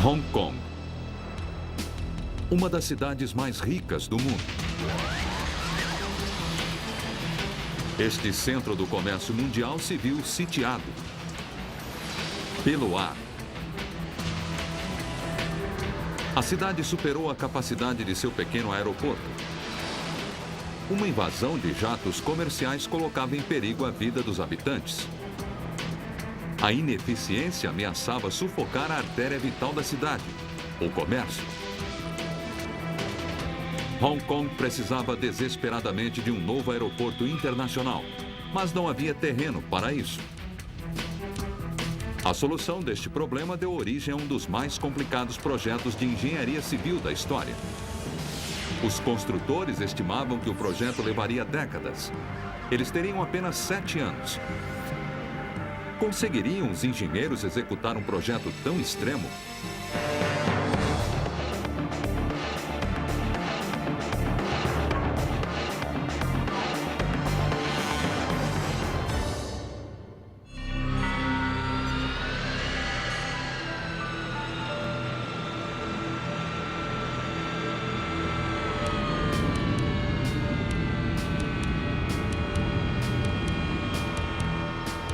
Hong Kong, uma das cidades mais ricas do mundo. Este centro do comércio mundial se viu sitiado pelo ar. A cidade superou a capacidade de seu pequeno aeroporto. Uma invasão de jatos comerciais colocava em perigo a vida dos habitantes. A ineficiência ameaçava sufocar a artéria vital da cidade, o comércio. Hong Kong precisava desesperadamente de um novo aeroporto internacional, mas não havia terreno para isso. A solução deste problema deu origem a um dos mais complicados projetos de engenharia civil da história. Os construtores estimavam que o projeto levaria décadas. Eles teriam apenas 7 anos. Conseguiriam os engenheiros executar um projeto tão extremo?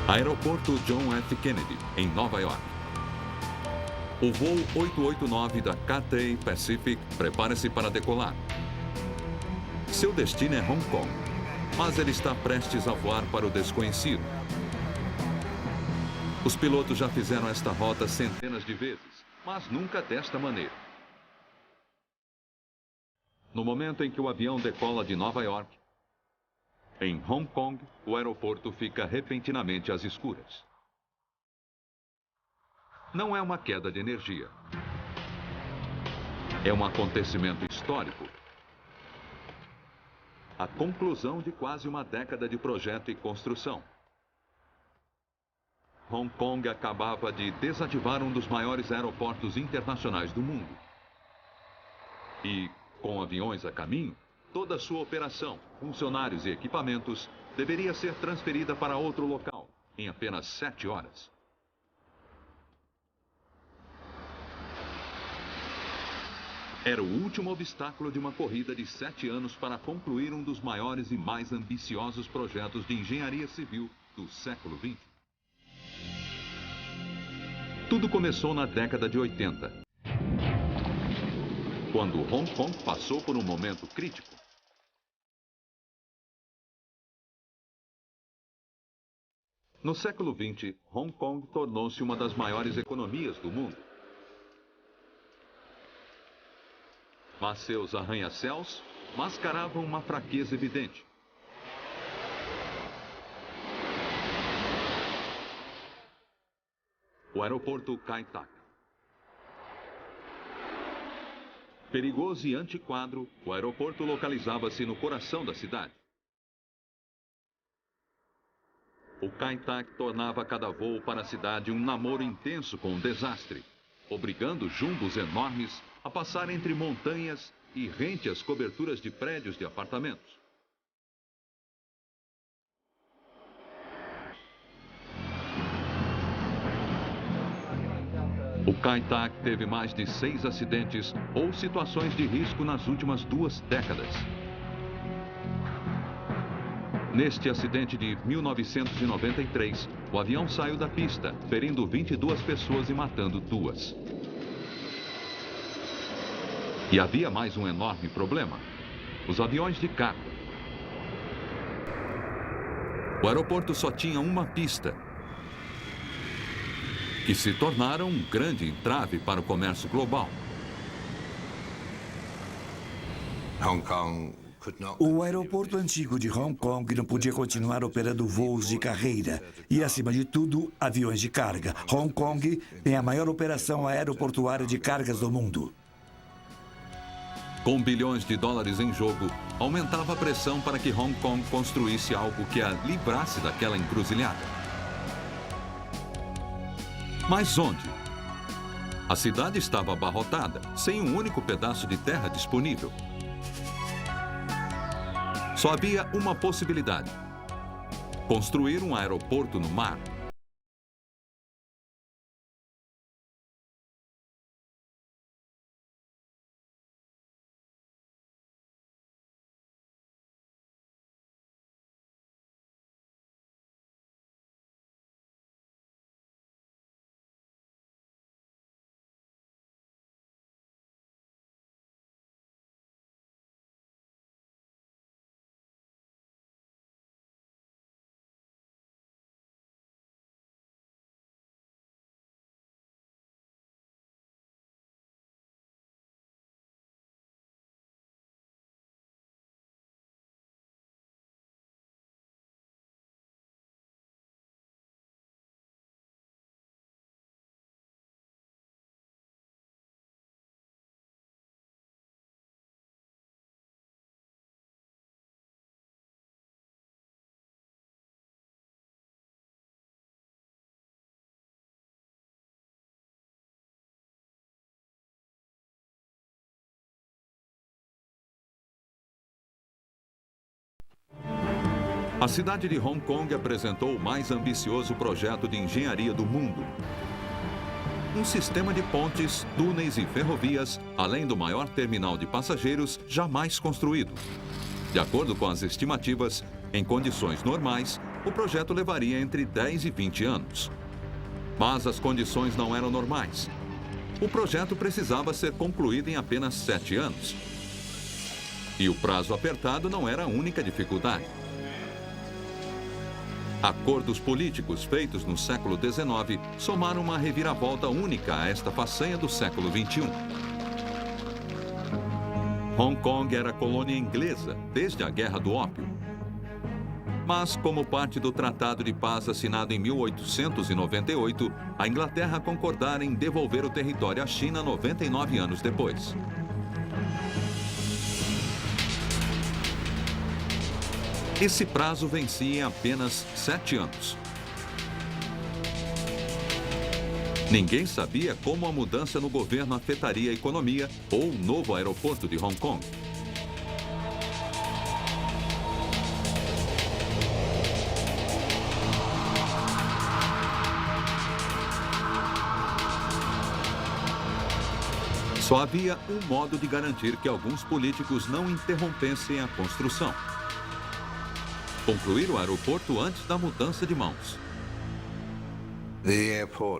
Aeroporto John F. Kennedy, em Nova York. O voo 889 da Cathay Pacific prepara-se para decolar. Seu destino é Hong Kong, mas ele está prestes a voar para o desconhecido. Os pilotos já fizeram esta rota centenas de vezes, mas nunca desta maneira. No momento em que o avião decola de Nova York, em Hong Kong, o aeroporto fica repentinamente às escuras. Não é uma queda de energia. É um acontecimento histórico. A conclusão de quase uma década de projeto e construção. Hong Kong acabava de desativar um dos maiores aeroportos internacionais do mundo. E, com aviões a caminho, toda a sua operação, funcionários e equipamentos deveria ser transferida para outro local, em apenas 7 horas. Era o último obstáculo de uma corrida de 7 anos para concluir um dos maiores e mais ambiciosos projetos de engenharia civil do século XX. Tudo começou na década de 80, quando Hong Kong passou por um momento crítico. No século XX, Hong Kong tornou-se uma das maiores economias do mundo. Mas seus arranha-céus mascaravam uma fraqueza evidente. O aeroporto Kai Tak. Perigoso e antiquado, o aeroporto localizava-se no coração da cidade. O Kai Tak tornava cada voo para a cidade um namoro intenso com o desastre, obrigando jumbos enormes a passar entre montanhas e rentes coberturas de prédios de apartamentos. O Kai Tak teve mais de 6 acidentes ou situações de risco nas últimas 2 décadas. Neste acidente de 1993, o avião saiu da pista, ferindo 22 pessoas e matando 2. E havia mais um enorme problema: os aviões de carga. O aeroporto só tinha uma pista, que se tornaram um grande entrave para o comércio global. O aeroporto antigo de Hong Kong não podia continuar operando voos de carreira e, acima de tudo, aviões de carga. Hong Kong tem a maior operação aeroportuária de cargas do mundo. Com bilhões de dólares em jogo, aumentava a pressão para que Hong Kong construísse algo que a livrasse daquela encruzilhada. Mas onde? A cidade estava abarrotada, sem um único pedaço de terra disponível. Só havia uma possibilidade: construir um aeroporto no mar. A cidade de Hong Kong apresentou o mais ambicioso projeto de engenharia do mundo. Um sistema de pontes, túneis e ferrovias, além do maior terminal de passageiros jamais construído. De acordo com as estimativas, em condições normais, o projeto levaria entre 10 e 20 anos. Mas as condições não eram normais. O projeto precisava ser concluído em apenas 7 anos. E o prazo apertado não era a única dificuldade. Acordos políticos feitos no século XIX somaram uma reviravolta única a esta façanha do século XXI. Hong Kong era colônia inglesa desde a Guerra do Ópio. Mas, como parte do Tratado de Paz assinado em 1898, a Inglaterra concordara em devolver o território à China 99 anos depois. Esse prazo vencia em apenas 7 anos. Ninguém sabia como a mudança no governo afetaria a economia ou o novo aeroporto de Hong Kong. Só havia um modo de garantir que alguns políticos não interrompessem a construção: concluir o aeroporto antes da mudança de mãos.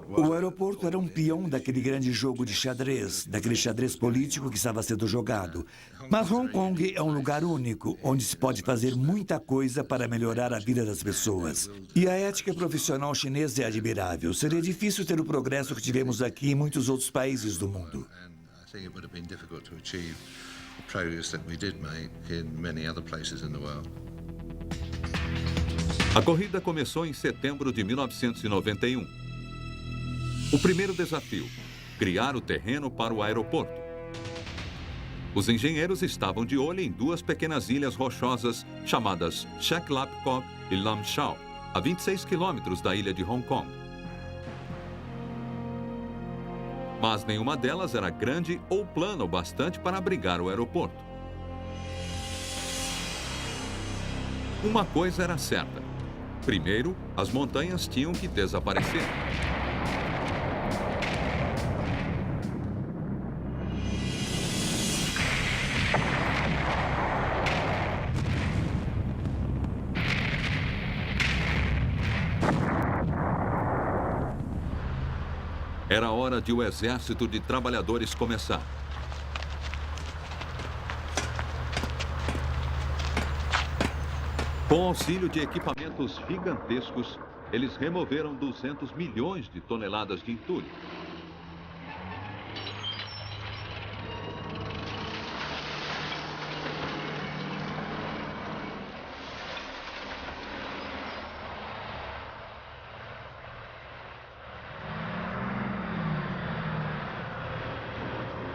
O aeroporto era um peão daquele grande jogo de xadrez, daquele xadrez político que estava sendo jogado. Mas Hong Kong é um lugar único, onde se pode fazer muita coisa para melhorar a vida das pessoas. E a ética profissional chinesa é admirável. Seria difícil ter o progresso que tivemos aqui em muitos outros países do mundo. A corrida começou em setembro de 1991. O primeiro desafio: criar o terreno para o aeroporto. Os engenheiros estavam de olho em duas pequenas ilhas rochosas chamadas Shek Lap Kok e Lam Chau, a 26 quilômetros da ilha de Hong Kong. Mas nenhuma delas era grande ou plana o bastante para abrigar o aeroporto. Uma coisa era certa: primeiro, as montanhas tinham que desaparecer. Era hora de o exército de trabalhadores começar. Com auxílio de equipamentos gigantescos, eles removeram 200 milhões de toneladas de entulho.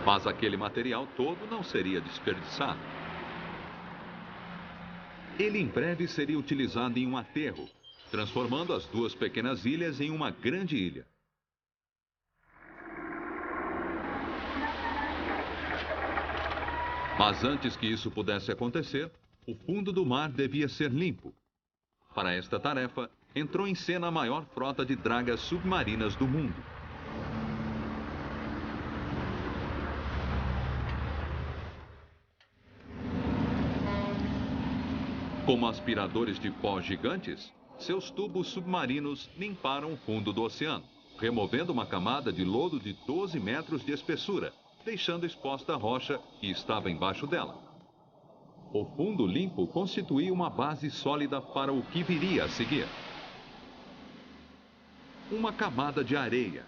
Mas aquele material todo não seria desperdiçado. Ele em breve seria utilizado em um aterro, transformando as duas pequenas ilhas em uma grande ilha. Mas antes que isso pudesse acontecer, o fundo do mar devia ser limpo. Para esta tarefa, entrou em cena a maior frota de dragas submarinas do mundo. Como aspiradores de pó gigantes, seus tubos submarinos limparam o fundo do oceano, removendo uma camada de lodo de 12 metros de espessura, deixando exposta a rocha que estava embaixo dela. O fundo limpo constituía uma base sólida para o que viria a seguir. Uma camada de areia,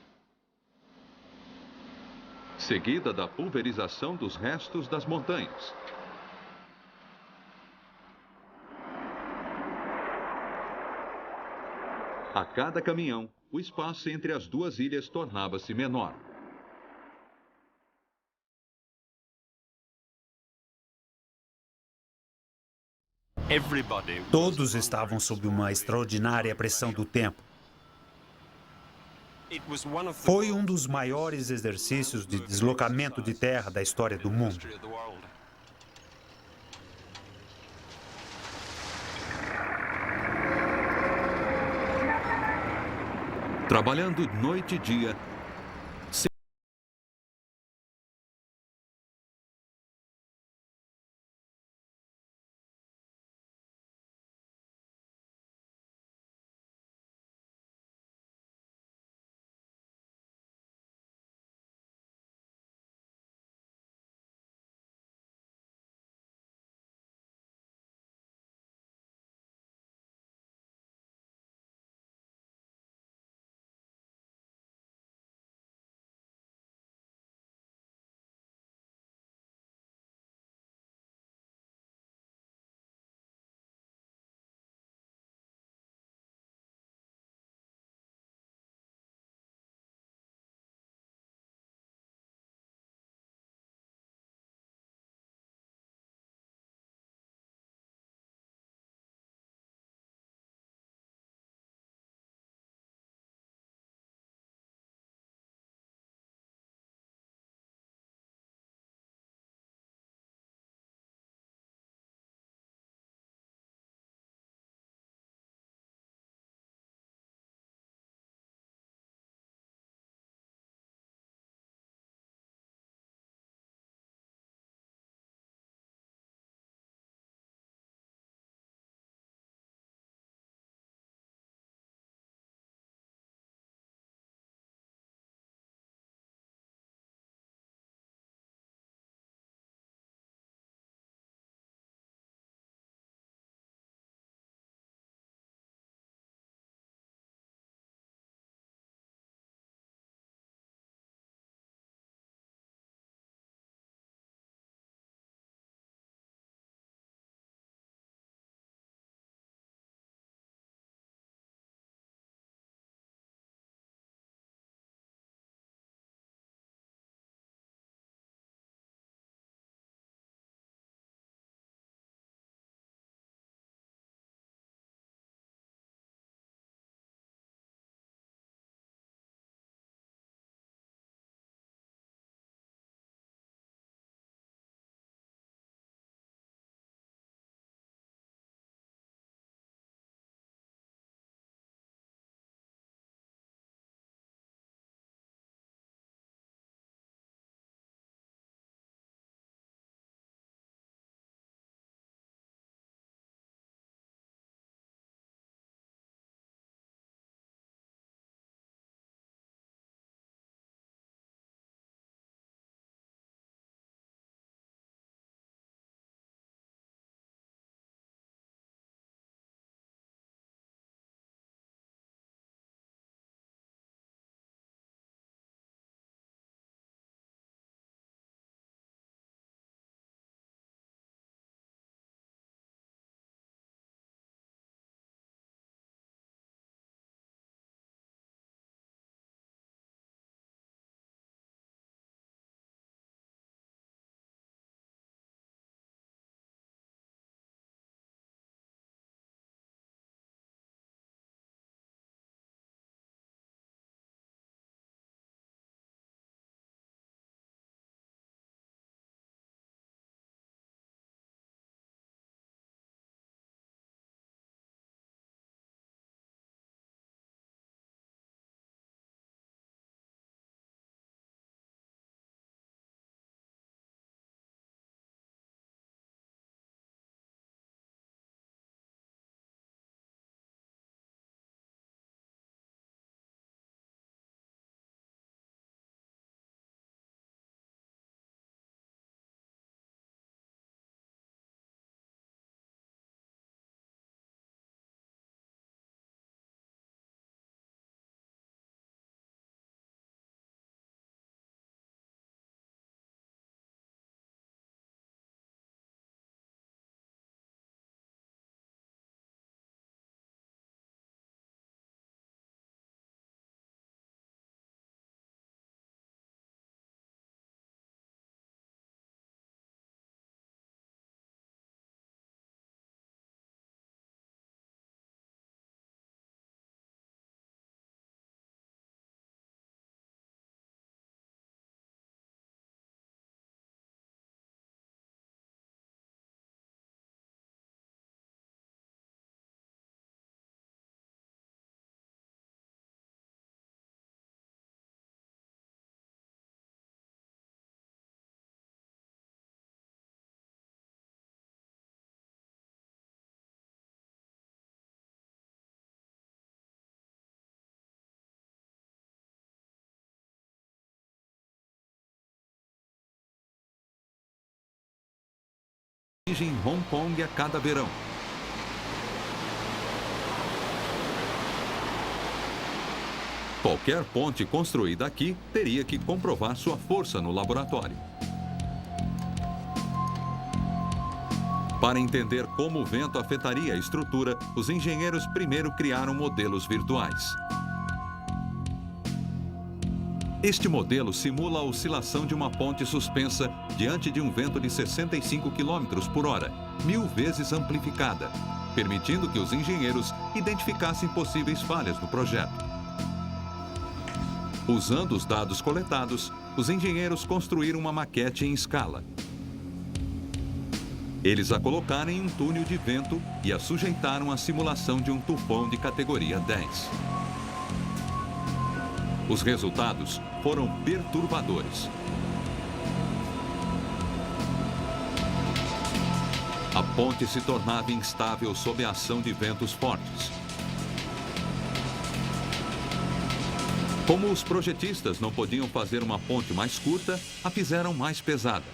seguida da pulverização dos restos das montanhas. A cada caminhão, o espaço entre as duas ilhas tornava-se menor. Todos estavam sob uma extraordinária pressão do tempo. Foi um dos maiores exercícios de deslocamento de terra da história do mundo. trabalhando noite e dia, em Hong Kong a cada verão. Qualquer ponte construída aqui teria que comprovar sua força no laboratório. Para entender como o vento afetaria a estrutura, os engenheiros primeiro criaram modelos virtuais. Este modelo simula a oscilação de uma ponte suspensa diante de um vento de 65 km por hora, 1000 vezes amplificada, permitindo que os engenheiros identificassem possíveis falhas no projeto. Usando os dados coletados, os engenheiros construíram uma maquete em escala. Eles a colocaram em um túnel de vento e a sujeitaram à simulação de um tufão de categoria 10. Os resultados foram perturbadores. A ponte se tornava instável sob a ação de ventos fortes. Como os projetistas não podiam fazer uma ponte mais curta, a fizeram mais pesada.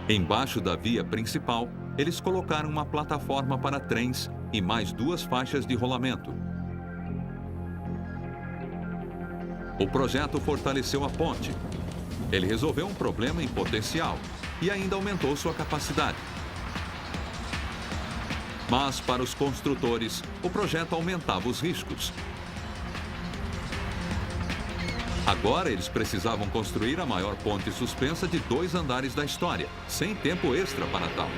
Embaixo da via principal, eles colocaram uma plataforma para trens e mais 2 faixas de rolamento. O projeto fortaleceu a ponte. Ele resolveu um problema em potencial e ainda aumentou sua capacidade. Mas, para os construtores, o projeto aumentava os riscos. Agora eles precisavam construir a maior ponte suspensa de 2 andares da história, sem tempo extra para tal.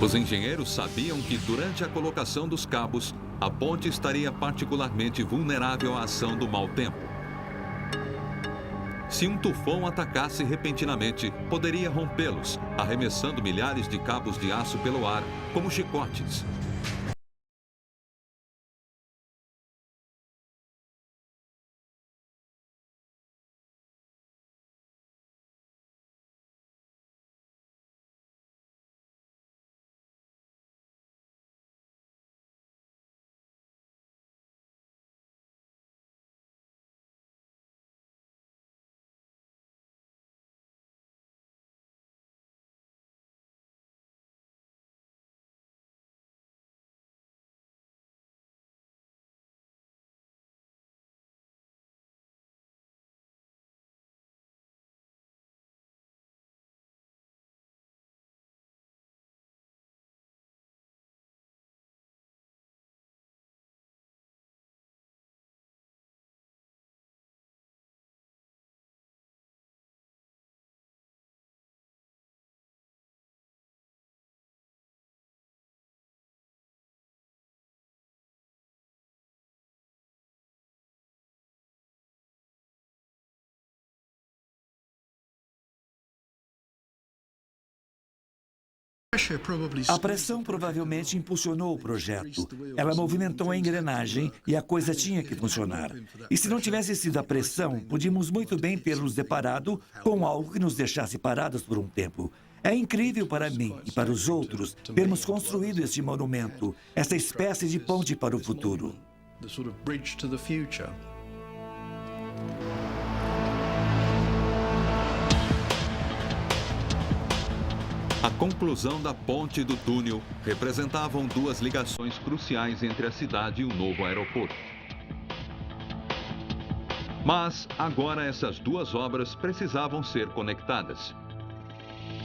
Os engenheiros sabiam que, durante a colocação dos cabos, a ponte estaria particularmente vulnerável à ação do mau tempo. Se um tufão atacasse repentinamente, poderia rompê-los, arremessando milhares de cabos de aço pelo ar, como chicotes. A pressão provavelmente impulsionou o projeto. Ela movimentou a engrenagem e a coisa tinha que funcionar. E se não tivesse sido a pressão, podíamos muito bem ter nos deparado com algo que nos deixasse parados por um tempo. É incrível para mim e para os outros termos construído este monumento, essa espécie de ponte para o futuro. A conclusão da ponte e do túnel representavam duas ligações cruciais entre a cidade e o novo aeroporto. Mas agora essas duas obras precisavam ser conectadas.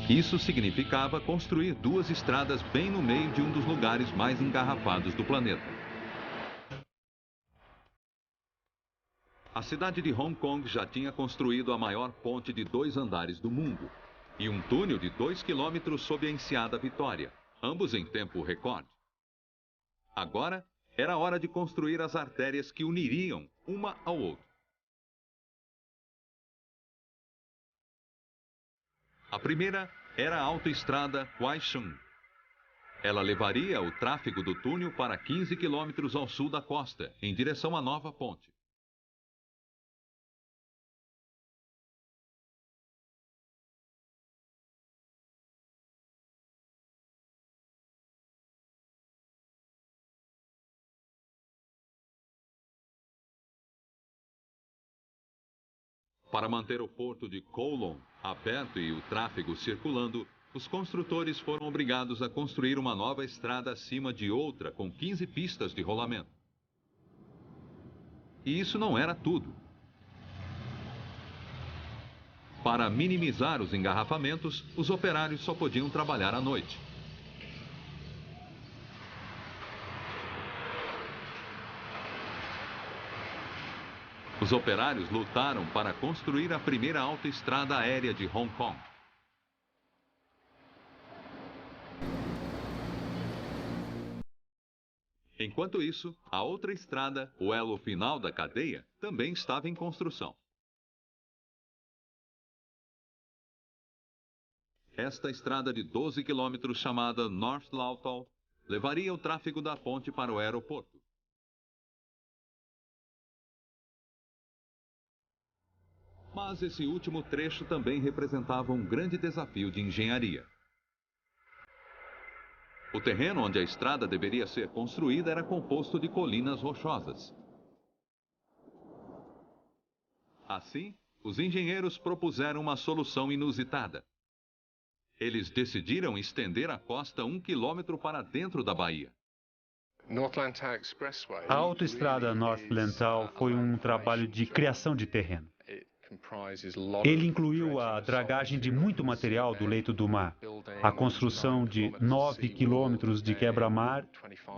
Isso significava construir duas estradas bem no meio de um dos lugares mais engarrafados do planeta. A cidade de Hong Kong já tinha construído a maior ponte de 2 andares do mundo e um túnel de 2 quilômetros sob a Enseada Vitória, ambos em tempo recorde. Agora era hora de construir as artérias que uniriam uma ao outro. A primeira era a autoestrada Kaohsiung. Ela levaria o tráfego do túnel para 15 quilômetros ao sul da costa, em direção à nova ponte. Para manter o porto de Kowloon aberto e o tráfego circulando, os construtores foram obrigados a construir uma nova estrada acima de outra com 15 pistas de rolamento. E isso não era tudo. Para minimizar os engarrafamentos, os operários só podiam trabalhar à noite. Os operários lutaram para construir a primeira autoestrada aérea de Hong Kong. Enquanto isso, a outra estrada, o elo final da cadeia, também estava em construção. Esta estrada de 12 quilômetros, chamada North Lautal, levaria o tráfego da ponte para o aeroporto. Mas esse último trecho também representava um grande desafio de engenharia. O terreno onde a estrada deveria ser construída era composto de colinas rochosas. Assim, os engenheiros propuseram uma solução inusitada. Eles decidiram estender a costa 1 quilômetro para dentro da baía. A autoestrada North Lantau foi um trabalho de criação de terreno. Ele incluiu a dragagem de muito material do leito do mar, a construção de 9 quilômetros de quebra-mar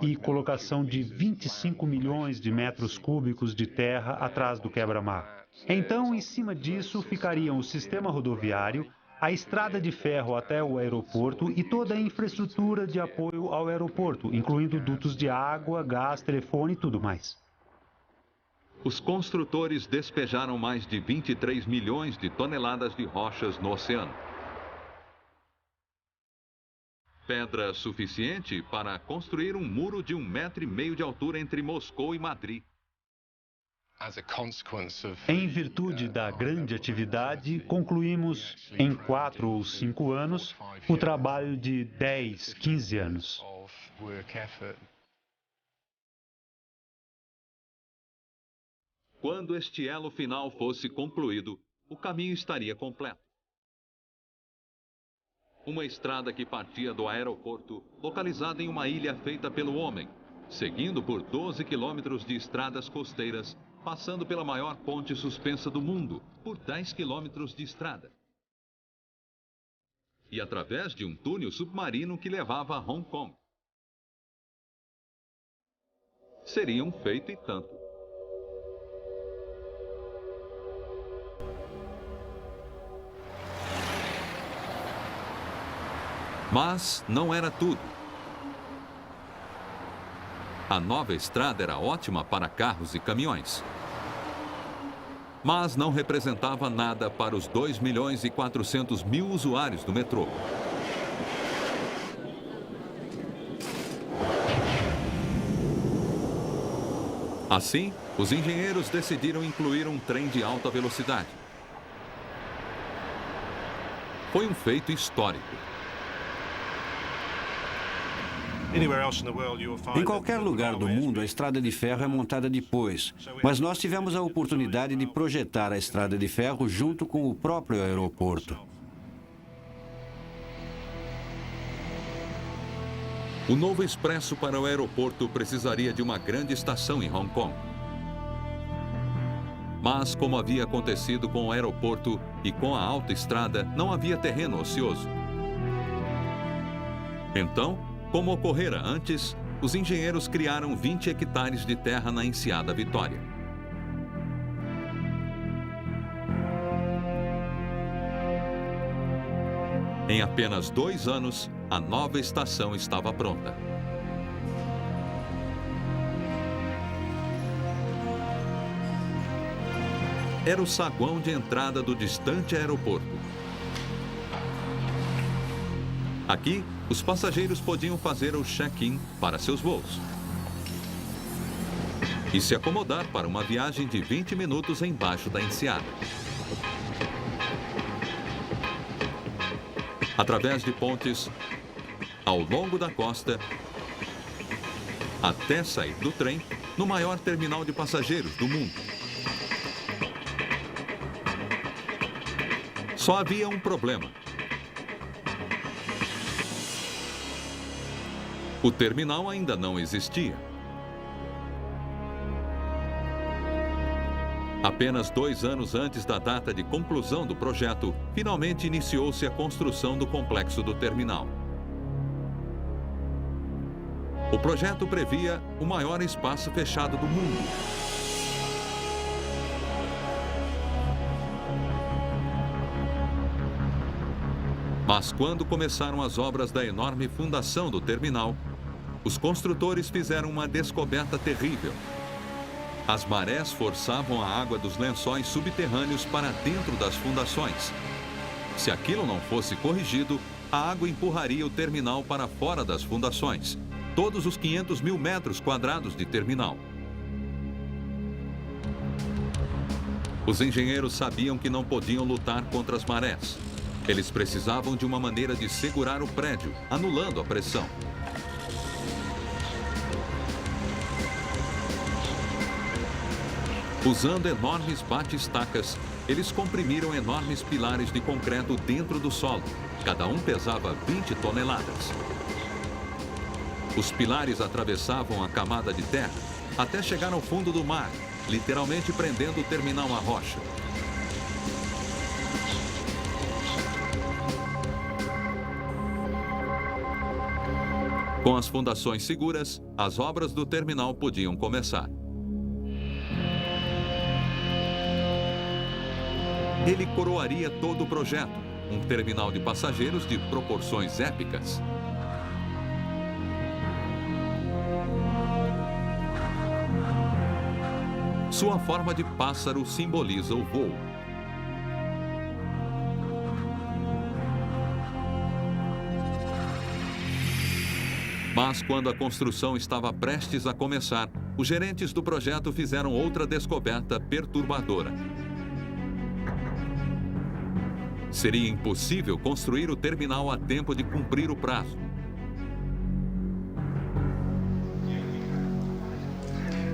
e colocação de 25 milhões de metros cúbicos de terra atrás do quebra-mar. Então, em cima disso, ficariam o sistema rodoviário, a estrada de ferro até o aeroporto e toda a infraestrutura de apoio ao aeroporto, incluindo dutos de água, gás, telefone e tudo mais. Os construtores despejaram mais de 23 milhões de toneladas de rochas no oceano. Pedra suficiente para construir um muro de 1,5 metro de altura entre Moscou e Madrid. Em virtude da grande atividade, concluímos em 4 ou 5 anos o trabalho de 10, 15 anos. Quando este elo final fosse concluído, o caminho estaria completo. Uma estrada que partia do aeroporto, localizada em uma ilha feita pelo homem, seguindo por 12 quilômetros de estradas costeiras, passando pela maior ponte suspensa do mundo, por 10 quilômetros de estrada. E através de um túnel submarino que levava a Hong Kong. Seria um feito e tanto. Mas não era tudo. A nova estrada era ótima para carros e caminhões. Mas não representava nada para os 2.400.000 usuários do metrô. Assim, os engenheiros decidiram incluir um trem de alta velocidade. Foi um feito histórico. Em qualquer lugar do mundo, a estrada de ferro é montada depois, mas nós tivemos a oportunidade de projetar a estrada de ferro junto com o próprio aeroporto. O novo expresso para o aeroporto precisaria de uma grande estação em Hong Kong. Mas, como havia acontecido com o aeroporto e com a autoestrada, não havia terreno ocioso. Então, como ocorrera antes, os engenheiros criaram 20 hectares de terra na Enseada Vitória. Em apenas 2 anos, a nova estação estava pronta. Era o saguão de entrada do distante aeroporto. Aqui, os passageiros podiam fazer o check-in para seus voos e se acomodar para uma viagem de 20 minutos embaixo da Enseada. Através de pontes, ao longo da costa, até sair do trem no maior terminal de passageiros do mundo. Só havia um problema. O terminal ainda não existia. Apenas 2 anos antes da data de conclusão do projeto, finalmente iniciou-se a construção do complexo do terminal. O projeto previa o maior espaço fechado do mundo. Mas quando começaram as obras da enorme fundação do terminal, os construtores fizeram uma descoberta terrível. As marés forçavam a água dos lençóis subterrâneos para dentro das fundações. Se aquilo não fosse corrigido, a água empurraria o terminal para fora das fundações, todos os 500 mil metros quadrados de terminal. Os engenheiros sabiam que não podiam lutar contra as marés. Eles precisavam de uma maneira de segurar o prédio, anulando a pressão. Usando enormes bate-estacas, eles comprimiram enormes pilares de concreto dentro do solo. Cada um pesava 20 toneladas. Os pilares atravessavam a camada de terra até chegar ao fundo do mar, literalmente prendendo o terminal à rocha. Com as fundações seguras, as obras do terminal podiam começar. Ele coroaria todo o projeto, um terminal de passageiros de proporções épicas. Sua forma de pássaro simboliza o voo. Mas quando a construção estava prestes a começar, os gerentes do projeto fizeram outra descoberta perturbadora. Seria impossível construir o terminal a tempo de cumprir o prazo.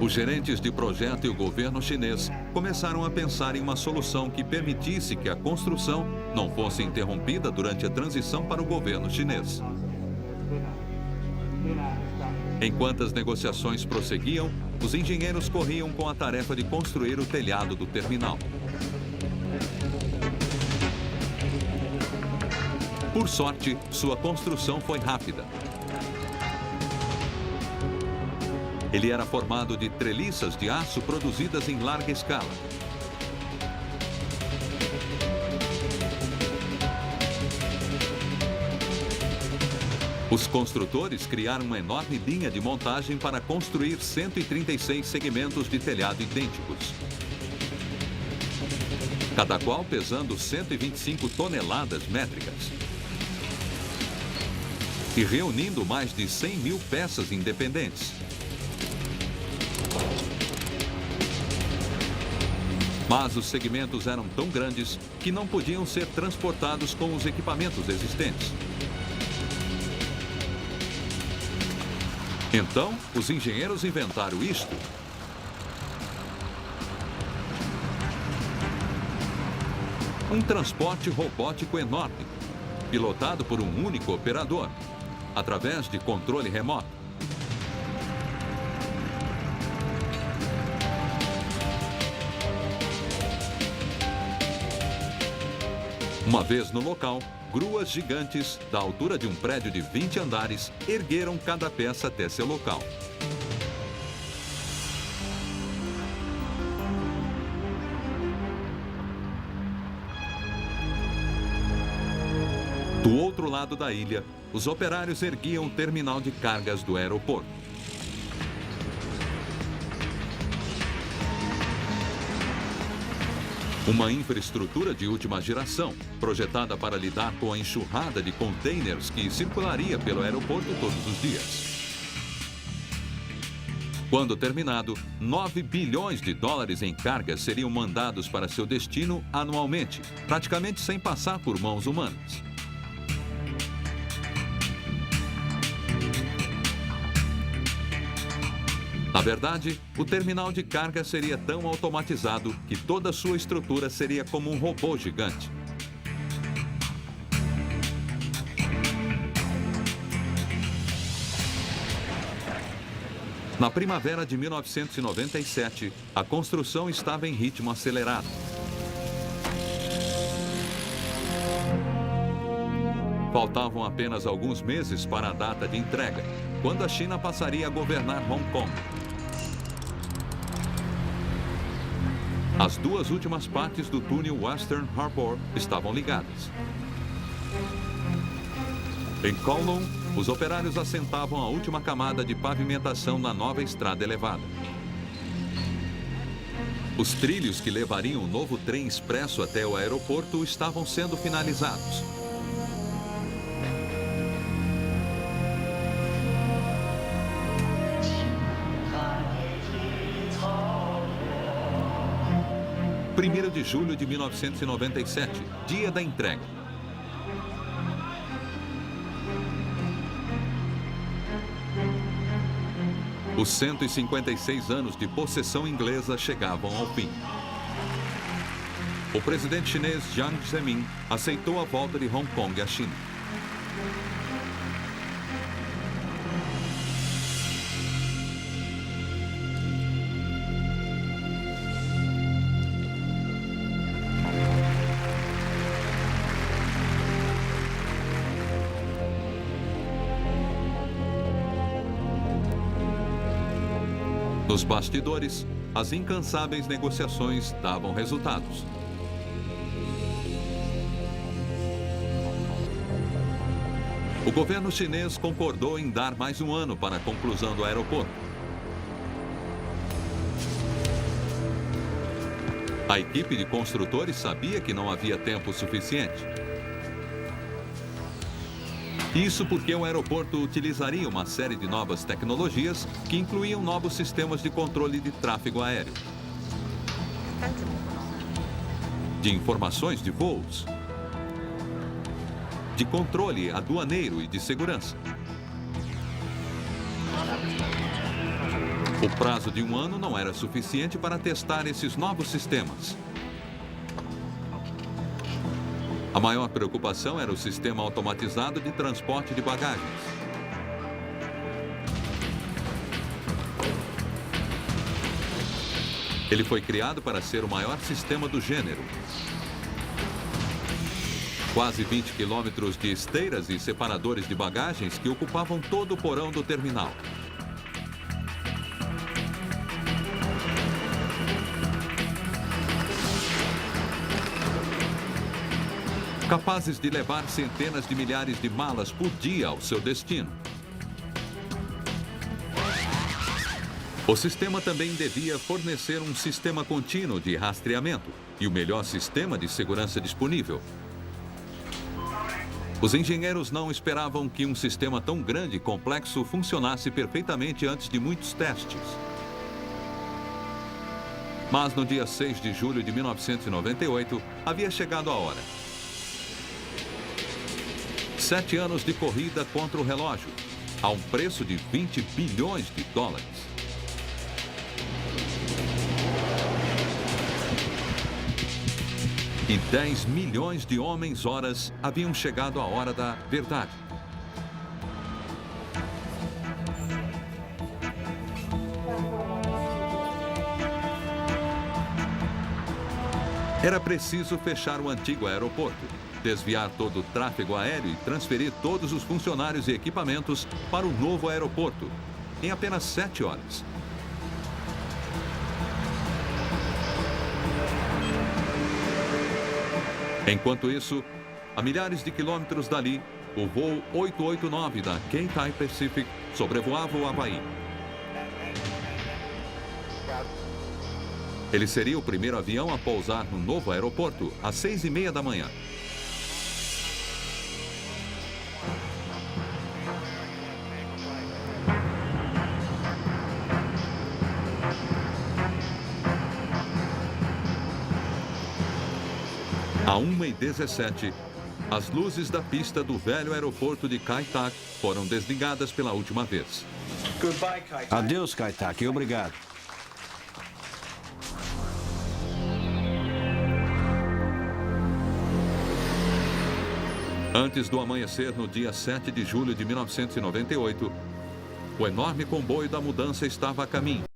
Os gerentes de projeto e o governo chinês começaram a pensar em uma solução que permitisse que a construção não fosse interrompida durante a transição para o governo chinês. Enquanto as negociações prosseguiam, os engenheiros corriam com a tarefa de construir o telhado do terminal. Por sorte, sua construção foi rápida. Ele era formado de treliças de aço produzidas em larga escala. Os construtores criaram uma enorme linha de montagem para construir 136 segmentos de telhado idênticos, cada qual pesando 125 toneladas métricas e reunindo mais de 100 mil peças independentes. Mas os segmentos eram tão grandes que não podiam ser transportados com os equipamentos existentes. Então, os engenheiros inventaram isto. Um transporte robótico enorme, pilotado por um único operador, através de controle remoto. Uma vez no local, gruas gigantes, da altura de um prédio de 20 andares, ergueram cada peça até seu local. Do outro lado da ilha, os operários erguiam o terminal de cargas do aeroporto. Uma infraestrutura de última geração, projetada para lidar com a enxurrada de containers que circularia pelo aeroporto todos os dias. Quando terminado, 9 bilhões de dólares em cargas seriam mandados para seu destino anualmente, praticamente sem passar por mãos humanas. Na verdade, o terminal de carga seria tão automatizado que toda sua estrutura seria como um robô gigante. Na primavera de 1997, a construção estava em ritmo acelerado. Faltavam apenas alguns meses para a data de entrega, quando a China passaria a governar Hong Kong. As duas últimas partes do túnel Western Harbour estavam ligadas. Em Kowloon, os operários assentavam a última camada de pavimentação na nova estrada elevada. Os trilhos que levariam o novo trem expresso até o aeroporto estavam sendo finalizados. Primeiro de julho de 1997, dia da entrega. Os 156 anos de possessão inglesa chegavam ao fim. O presidente chinês Jiang Zemin aceitou a volta de Hong Kong à China. Nos bastidores, as incansáveis negociações davam resultados. O governo chinês concordou em dar mais um ano para a conclusão do aeroporto. A equipe de construtores sabia que não havia tempo suficiente. Isso porque o aeroporto utilizaria uma série de novas tecnologias que incluíam novos sistemas de controle de tráfego aéreo, de informações de voos, de controle aduaneiro e de segurança. O prazo de um ano não era suficiente para testar esses novos sistemas. A maior preocupação era o sistema automatizado de transporte de bagagens. Ele foi criado para ser o maior sistema do gênero. Quase 20 quilômetros de esteiras e separadores de bagagens que ocupavam todo o porão do terminal. Capazes de levar centenas de milhares de malas por dia ao seu destino. O sistema também devia fornecer um sistema contínuo de rastreamento e o melhor sistema de segurança disponível. Os engenheiros não esperavam que um sistema tão grande e complexo funcionasse perfeitamente antes de muitos testes. Mas no dia 6 de julho de 1998, havia chegado a hora. 7 anos de corrida contra o relógio, a um preço de 20 bilhões de dólares. E 10 milhões de homens-horas haviam chegado à hora da verdade. Era preciso fechar o antigo aeroporto, desviar todo o tráfego aéreo e transferir todos os funcionários e equipamentos para o novo aeroporto, em apenas 7 horas. Enquanto isso, a milhares de quilômetros dali, o voo 889 da Cathay Pacific sobrevoava o Havaí. Ele seria o primeiro avião a pousar no novo aeroporto às 6h30 da manhã. À 1h17, as luzes da pista do velho aeroporto de Kai Tak foram desligadas pela última vez. Adeus, Kai Tak. Obrigado. Antes do amanhecer, no dia 7 de julho de 1998, o enorme comboio da mudança estava a caminho.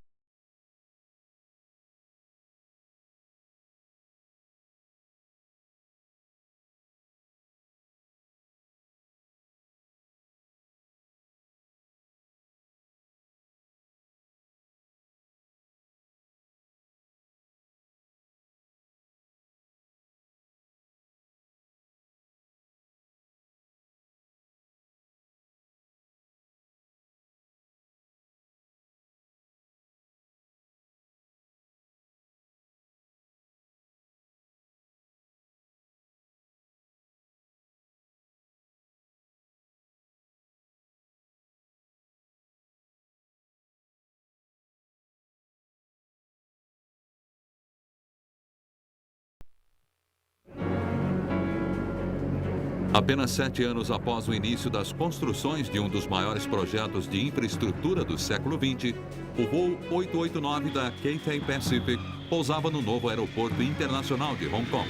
Apenas 7 anos após o início das construções de um dos maiores projetos de infraestrutura do século XX, o voo 889 da Cathay Pacific pousava no novo aeroporto internacional de Hong Kong.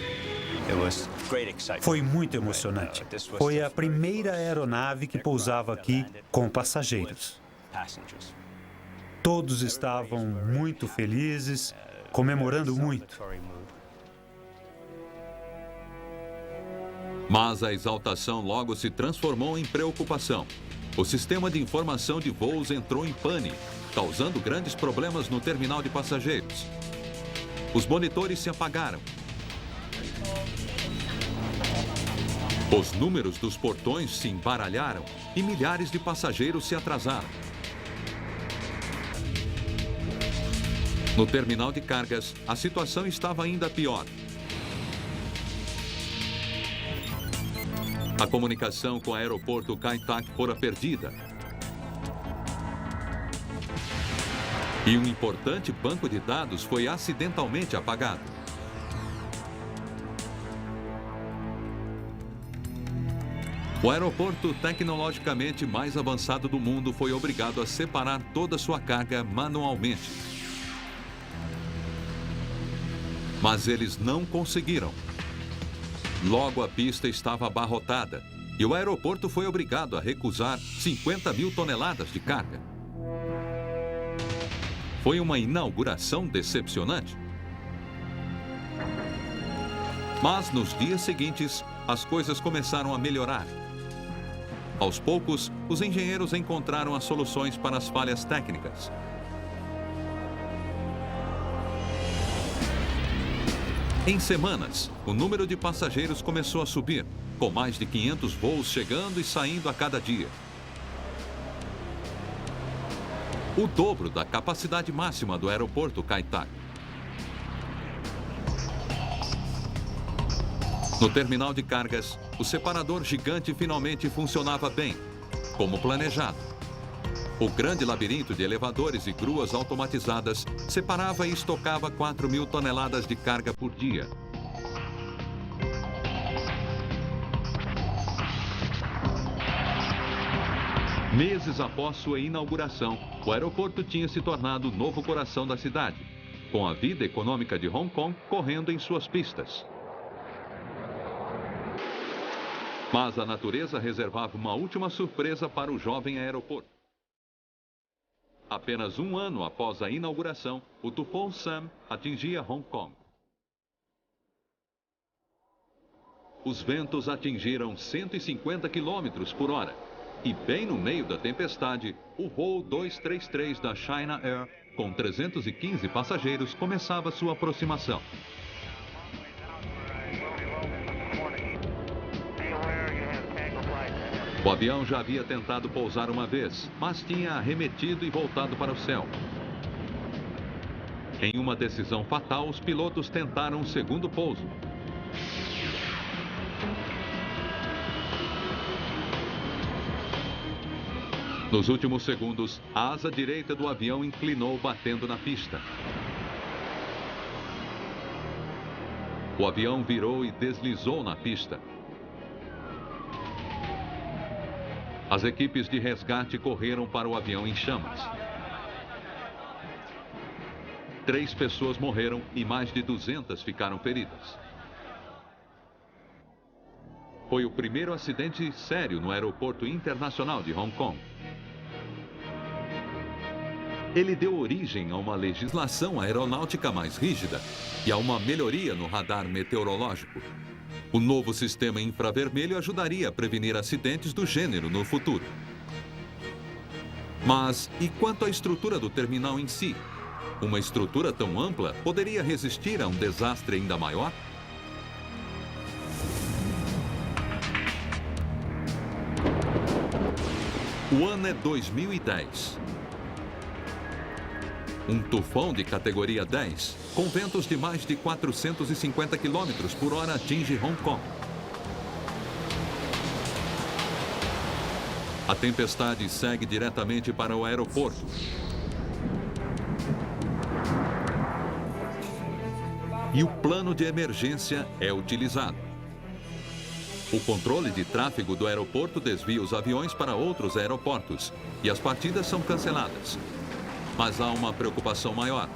Foi muito emocionante. Foi a primeira aeronave que pousava aqui com passageiros. Todos estavam muito felizes, comemorando muito. Mas a exaltação logo se transformou em preocupação. O sistema de informação de voos entrou em pane, causando grandes problemas no terminal de passageiros. Os monitores se apagaram. Os números dos portões se embaralharam e milhares de passageiros se atrasaram. No terminal de cargas, a situação estava ainda pior. A comunicação com o aeroporto Kai Tak fora perdida. E um importante banco de dados foi acidentalmente apagado. O aeroporto tecnologicamente mais avançado do mundo foi obrigado a separar toda sua carga manualmente. Mas eles não conseguiram. Logo, a pista estava abarrotada e o aeroporto foi obrigado a recusar 50 mil toneladas de carga. Foi uma inauguração decepcionante. Mas nos dias seguintes, as coisas começaram a melhorar. Aos poucos, os engenheiros encontraram as soluções para as falhas técnicas. Em semanas, o número de passageiros começou a subir, com mais de 500 voos chegando e saindo a cada dia. O dobro da capacidade máxima do aeroporto Kai Tak. No terminal de cargas, o separador gigante finalmente funcionava bem, como planejado. O grande labirinto de elevadores e gruas automatizadas separava e estocava 4.000 toneladas de carga por dia. Meses após sua inauguração, o aeroporto tinha se tornado o novo coração da cidade, com a vida econômica de Hong Kong correndo em suas pistas. Mas a natureza reservava uma última surpresa para o jovem aeroporto. Apenas um ano após a inauguração, o tufão Sam atingia Hong Kong. Os ventos atingiram 150 km por hora. E bem no meio da tempestade, o voo 233 da China Air, com 315 passageiros, começava sua aproximação. O avião já havia tentado pousar uma vez, mas tinha arremetido e voltado para o céu. Em uma decisão fatal, os pilotos tentaram um segundo pouso. Nos últimos segundos, a asa direita do avião inclinou, batendo na pista. O avião virou e deslizou na pista. As equipes de resgate correram para o avião em chamas. 3 pessoas morreram e mais de 200 ficaram feridas. Foi o primeiro acidente sério no aeroporto internacional de Hong Kong. Ele deu origem a uma legislação aeronáutica mais rígida e a uma melhoria no radar meteorológico. O novo sistema infravermelho ajudaria a prevenir acidentes do gênero no futuro. Mas e quanto à estrutura do terminal em si? Uma estrutura tão ampla poderia resistir a um desastre ainda maior? O ano é 2010. Um tufão de categoria 10, com ventos de mais de 450 km por hora, atinge Hong Kong. A tempestade segue diretamente para o aeroporto. E o plano de emergência é utilizado. O controle de tráfego do aeroporto desvia os aviões para outros aeroportos e as partidas são canceladas. Mas há uma preocupação maior.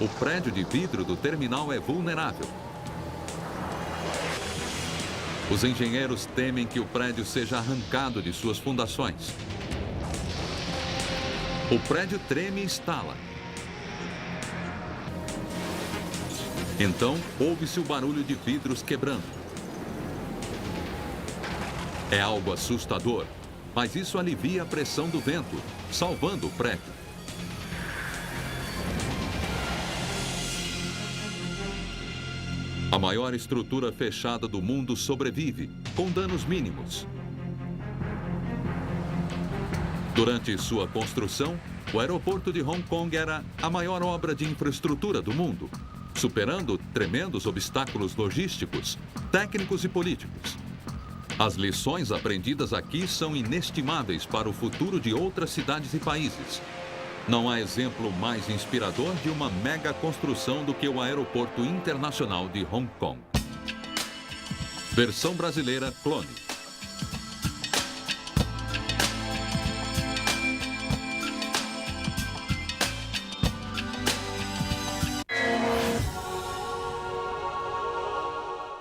O prédio de vidro do terminal é vulnerável. Os engenheiros temem que o prédio seja arrancado de suas fundações. O prédio treme e estala. Então, ouve-se o barulho de vidros quebrando. É algo assustador, mas isso alivia a pressão do vento, salvando o prédio. A maior estrutura fechada do mundo sobrevive, com danos mínimos. Durante sua construção, o aeroporto de Hong Kong era a maior obra de infraestrutura do mundo, superando tremendos obstáculos logísticos, técnicos e políticos. As lições aprendidas aqui são inestimáveis para o futuro de outras cidades e países. Não há exemplo mais inspirador de uma mega construção do que o Aeroporto Internacional de Hong Kong. Versão brasileira Clone.